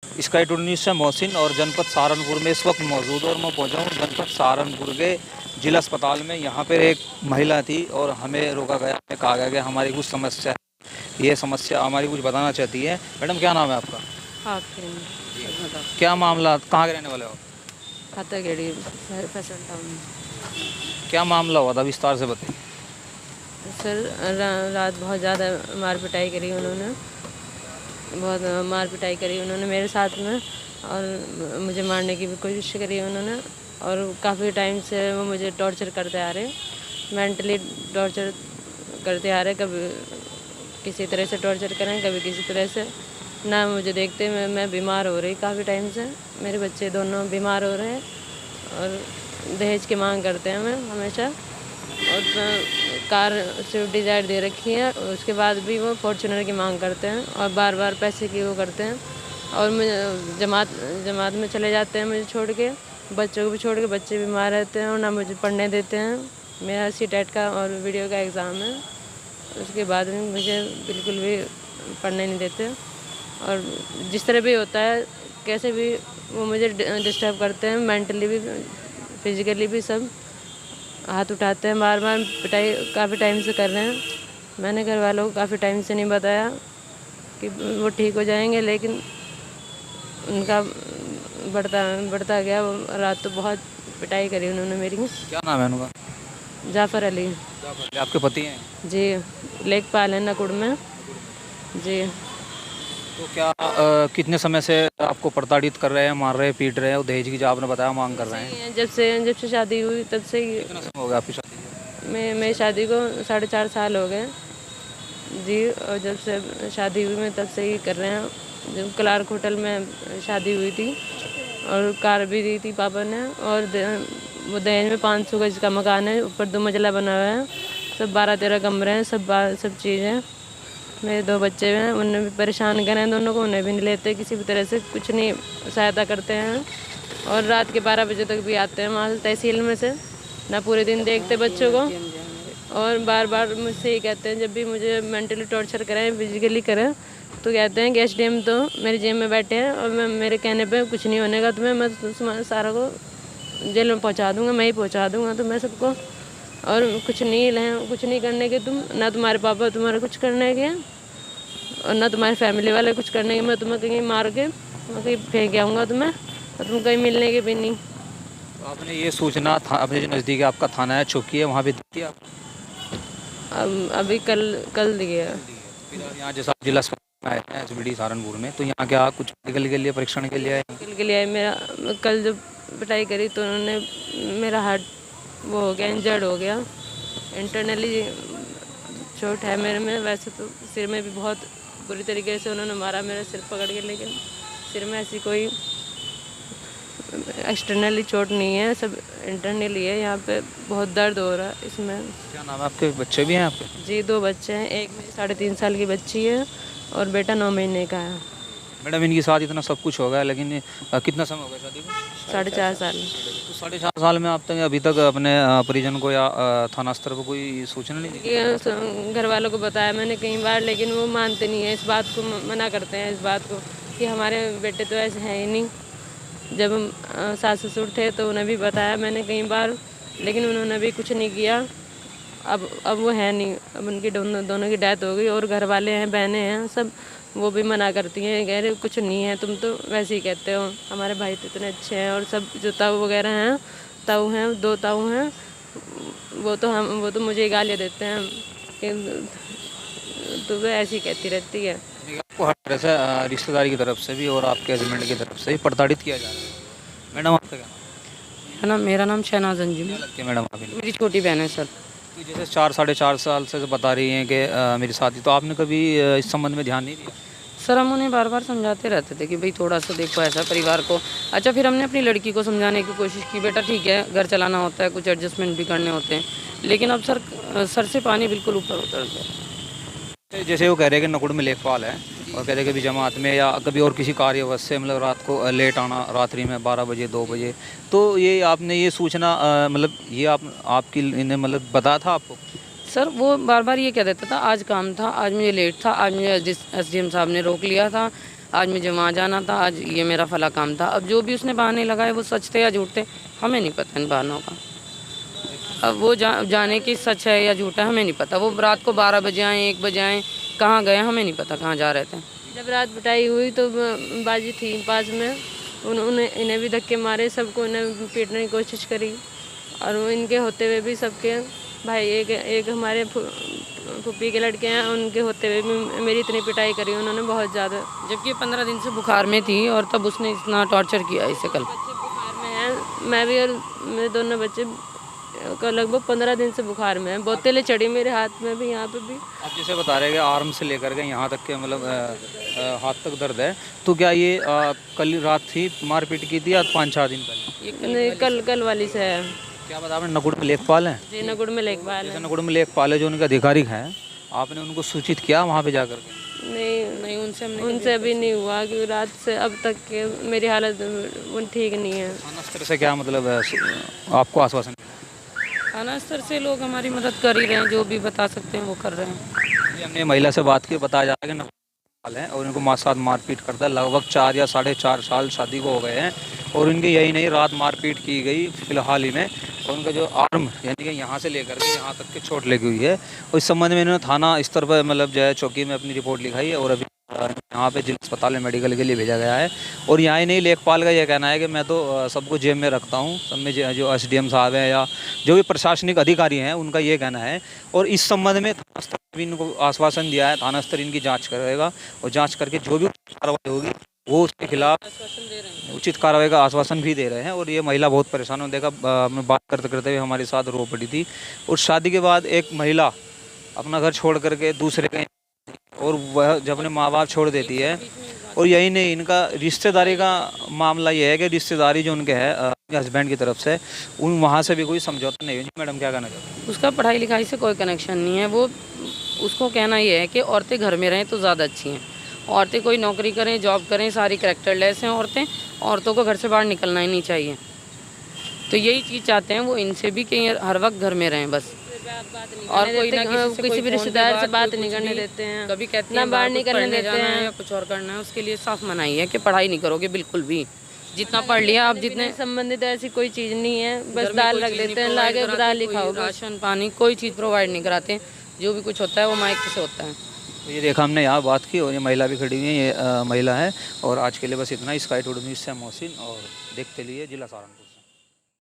Sky today news से मोहसिन और जनपद सहारनपुर में इस वक्त मौजूद और मैं पहुंचा हूं जनपद सहारनपुर के जिला अस्पताल में। यहां पर एक महिला थी और हमें रोका गया, हमें कहा गया कि हमारी कुछ समस्या है, ये समस्या हमारी कुछ बताना चाहती है। मैडम क्या नाम है आपका? आफरीन। क्या मामला, कहाँ के रहने वाले हो? खातागेड़ी फैसल टाउन। क्या मामला हुआ था, विस्तार से बताइए। सर रात बहुत ज़्यादा मार पिटाई करी उन्होंने, बहुत मार पिटाई करी उन्होंने मेरे साथ में, और मुझे मारने की भी कोशिश करी उन्होंने। और काफ़ी टाइम से वो मुझे टॉर्चर करते आ रहे, मेंटली टॉर्चर करते आ रहे। कभी किसी तरह से टॉर्चर करें, कभी किसी तरह से। ना मुझे देखते मैं बीमार हो रही काफ़ी टाइम से, मेरे बच्चे दोनों बीमार हो रहे हैं। और दहेज की मांग करते हैं मैं हमेशा। और कार स्विफ्ट डिज़ायर दे रखी है, उसके बाद भी वो फॉर्च्यूनर की मांग करते हैं और बार बार पैसे की वो करते हैं। और मुझे जमात में चले जाते हैं मुझे छोड़ के, बच्चों को भी छोड़ के। बच्चे बीमार रहते हैं और ना मुझे पढ़ने देते हैं। मेरा सीटेट का और वीडियो का एग्ज़ाम है, उसके बाद में मुझे बिल्कुल भी पढ़ने नहीं देते। और जिस तरह भी होता है, कैसे भी वो मुझे डिस्टर्ब करते हैं, मेंटली भी फिजिकली भी। सब हाथ उठाते हैं, बार बार पिटाई काफ़ी टाइम से कर रहे हैं। मैंने घर वालों को काफ़ी टाइम से नहीं बताया कि वो ठीक हो जाएंगे, लेकिन उनका बढ़ता गया। रात तो बहुत पिटाई करी उन्होंने मेरी। क्या नाम है उनका? जाफ़र अली। ये आपके पति हैं? जी, लेखपाल है नकुड़ में। जी। तो क्या कितने समय से आपको प्रताड़ित कर रहे हैं, मार रहे हैं, पीट रहे हैं और दहेज की जो आपने बताया मांग कर रहे हैं? जब से शादी हुई तब से ही। कितना समय हो गया आपकी शादी को? मेरी शादी को 4.5 साल हो गए जी। और जब से शादी हुई मैं तब से ही कर रहे हैं। जब क्लार्क होटल में शादी हुई थी और कार भी दी थी पापा ने। और वो दहेज में 500 गज का मकान है, ऊपर 2 मंजिला बना हुआ है, सब 12-13 कमरे हैं, सब चीज़ें। मेरे 2 बच्चे हैं, उन्हें भी परेशान करें दोनों को, उन्हें भी नहीं लेते किसी भी तरह से, कुछ नहीं सहायता करते हैं। और रात के 12 बजे तक भी आते हैं वहाँ से तहसील में से, ना पूरे दिन देखते बच्चों को। और बार बार मुझसे ये कहते हैं, जब भी मुझे मेंटली टॉर्चर करें, फिजिकली करें, तो कहते हैं कि एसडीएम तो मेरी जेब में बैठे हैं और मेरे कहने पे कुछ नहीं होने का तुम्हें, मैं तुम्हारे सारा को जेल में पहुंचा दूंगा, मैं ही पहुंचा दूंगा तुम्हें सबको। और कुछ नहीं करने के तुम, ना तुम्हारे पापा तुम्हारे कुछ करने के और ना तुम्हारी फैमिली वाले कुछ करने के। मैं तुम्हें कहीं मार के मैं कहीं फेंक आऊँगा तुम्हें, और तुम कहीं मिलने के भी नहीं। तो आपने ये सूचना अपने जो नज़दीक आपका थाना है, चौकी है, वहाँ भी दी थी आप? अभी कल दिए। फिर आप यहाँ जैसा जिला अस्पताल में आए हैं एसबीडी सहारनपुर में, तो यहाँ क्या कुछ मेडिकल के लिए, परीक्षण के लिए आए हैं? के लिए मेरा कल जब पिटाई करी तो उन्होंने, मेरा हार्ट वो हो गया, इंजर्ड हो गया, इंटरनली चोट है मेरे में। वैसे तो सिर में भी बहुत बुरी तरीके से उन्होंने मारा मेरा सिर पकड़ के, लेकिन सिर में ऐसी कोई एक्सटर्नली चोट नहीं है, सब इंटरनली है। यहाँ पे बहुत दर्द हो रहा है इसमें। क्या नाम है आपके? बच्चे भी हैं आपके? जी, 2 बच्चे हैं, एक मेरी 3.5 साल की बच्ची है और बेटा 9 महीने का है। मैडम इनके साथ इतना सब कुछ हो गया, लेकिन कितना समय हो गया शादी को? 4.5 साल। तो 4.5 साल में आप तक अभी तक अपने परिजन को या थाना स्तर पर कोई सूचना नहीं दी? ये घर वालों को बताया मैंने कई बार, लेकिन वो मानते नहीं है इस बात को, मना करते हैं इस बात को कि हमारे बेटे तो ऐसे हैं ही नहीं। जब सास ससुर थे तो उन्हें भी बताया मैंने कई बार, लेकिन उन्होंने भी कुछ नहीं किया। अब वो है नहीं, अब उनकी दोनों की डेथ हो गई। और घर वाले हैं, बहनें हैं, सब वो भी मना करती हैं, कह रहे कुछ नहीं है, तुम तो वैसे ही कहते हो, हमारे भाई तो इतने अच्छे हैं। और सब जो ताऊ वगैरह हैं, ताऊ हैं, 2 ताऊ हैं, वो तो मुझे गालियाँ देते हैं कि तो वो ऐसी कहती रहती है। आपको हर तरह से रिश्तेदारी की तरफ से भी और आपके हस्बैंड की तरफ से भी प्रताड़ित किया जा रहा है। मैडम आपका क्या नाम है? मेरा नाम शहनाज अंजुम। क्या लगती है मैडम आप इनको? मेरी छोटी बहन है सर। तो जैसे 4-4.5 साल से बता रही हैं कि मेरी शादी, तो आपने कभी इस संबंध में ध्यान नहीं दिया? सर हम उन्हें बार बार समझाते रहते थे कि भाई थोड़ा सा देखो ऐसा परिवार को। अच्छा, फिर हमने अपनी लड़की को समझाने की कोशिश की, बेटा ठीक है, घर चलाना होता है, कुछ एडजस्टमेंट भी करने होते हैं, लेकिन अब सर से पानी बिल्कुल ऊपर उतर गया। जैसे वो कह रहे हैं कि नकुड़ में लेखपाल है और कह रहे हैं कि भी जमात में या कभी और किसी कार्यवश से मतलब रात को लेट आना, रात्रि में 12 बजे 2 बजे, तो ये आपने ये सूचना मतलब ये आपकी इन्हें मतलब बताया था आपको? सर वो बार बार ये कह देता था आज काम था, आज मुझे लेट था, आज मुझे एसडीएम साहब ने रोक लिया था, आज मुझे वहाँ जाना था, आज ये मेरा फला काम था। अब जो भी उसने बहाने लगाए वो सच थे या झूठ थे हमें नहीं पता इन बहानों का। अब वो जाने की सच है या झूठ है हमें नहीं पता। वो रात को 12 बजे आए, 1 बजे आए, कहाँ गए हमें नहीं पता, कहाँ जा रहे थे। जब रात पिटाई हुई तो बाजी थी पास में, उन्होंने इन्हें भी धक्के मारे, सबको इन्हें पीटने की कोशिश करी। और वो इनके होते हुए भी सबके भाई, एक हमारे फूफी के लड़के हैं, उनके होते हुए भी मेरी इतनी पिटाई करी उन्होंने बहुत ज़्यादा। जबकि 15 दिन से बुखार में थी और तब उसने इतना टॉर्चर किया इसे। कल बच्चे बुखार में हैं, मैं भी और मेरे दोनों बच्चे लगभग 15 दिन से बुखार में हैं। बहुत तेले चढ़ी मेरे हाथ में भी, यहाँ पे भी। आप जैसे बता रहे हैं कि आर्म से लेकर के यहाँ तक के मतलब हाथ तक दर्द है, तो क्या ये कल रात थी मारपीट की थी या 5-4 दिन पहले? नहीं, कल वाली से है। क्या बता आपने नकुड़ में लेखपाल हैं? जी, नकुड़ में लेखपाल जैसे है। नकुड़ में लेखपाल है जो उनके अधिकारी हैं, आपने उनको सूचित किया वहाँ पे जाकर के? नहीं, उनसे अभी नहीं हुआ क्योंकि रात से अब तक के मेरी हालत ठीक नहीं है। थाना स्तर से क्या मतलब है, आपको आश्वासन? थाना स्तर से लोग हमारी मदद कर ही रहे हैं, जो भी बता सकते हैं वो कर रहे हैं। हमने महिला से बात की, बताया जा रहा है कि नकुड़ है और इनको साथ मारपीट करता है। लगभग 4 या 4.5 साल शादी को हो गए हैं और इनके यही नहीं रात मारपीट की गई फिलहाल ही में। और उनका जो आर्म यानी कि यहाँ से लेकर के यहाँ तक की चोट लगी हुई है। और इस संबंध में इन्होंने थाना स्तर पर मतलब जो है चौकी में अपनी रिपोर्ट लिखाई है और अभी यहाँ पे जिला अस्पताल में मेडिकल के लिए भेजा गया है। और यहाँ ही नहीं, लेखपाल का यह कहना है कि मैं तो सबको जेब में रखता हूँ, सब में जो एसडीएम साहब हैं या जो भी प्रशासनिक अधिकारी हैं उनका ये कहना है। और इस संबंध में थाना स्तर भी इनको आश्वासन दिया है, थाना स्तर इनकी जाँच करेगा और जाँच करके जो भी कार्रवाई होगी वो उसके खिलाफ उचित कार्रवाई का आश्वासन भी दे रहे हैं। और ये महिला बहुत परेशान हो, देखा मैं बात करते करते हुए हमारे साथ रो पड़ी थी। और शादी के बाद एक महिला अपना घर छोड़ करके दूसरे के, और वह जब अपने माँ बाप छोड़ देती है। और यही नहीं, इनका रिश्तेदारी का मामला ये है कि रिश्तेदारी जो उनके है हस्बैंड की तरफ से, उन वहाँ से भी कोई समझौता नहीं है। मैडम क्या कहना चाहते हैं? उसका पढ़ाई लिखाई से कोई कनेक्शन नहीं है। वो उसको कहना ये है कि औरतें घर में रहें तो ज़्यादा अच्छी हैं। औरतें कोई नौकरी करें, जॉब करें, सारी कैरेक्टरलेस हैं औरतों को घर से बाहर निकलना ही नहीं चाहिए। तो यही चीज़ चाहते हैं वो इनसे भी कि हर वक्त घर में रहें बस। और कोई ना किसी भी रिश्तेदार से बात नहीं करने देते हैं, कभी कहते ना हैं बाहर निकलने देते हैं या कुछ और करना है, उसके लिए साफ मनाही है कि पढ़ाई नहीं करोगे बिल्कुल भी। जितना पढ़ लिया आप, जितने संबंधित ऐसी कोई चीज़ नहीं है, बस दाल रख देते हैं, लाके दाल ही खाओ। राशन पानी कोई चीज़ प्रोवाइड नहीं कराते। जो भी कुछ होता है वो माइक से होता है। तो ये देखा हमने यहाँ बात की और ये महिला भी खड़ी हुई है, ये महिला है। और आज के लिए बस इतना ही। स्काई टुडे न्यूज़ से मोहसिन, और देखते लिए जिला सारनपुर।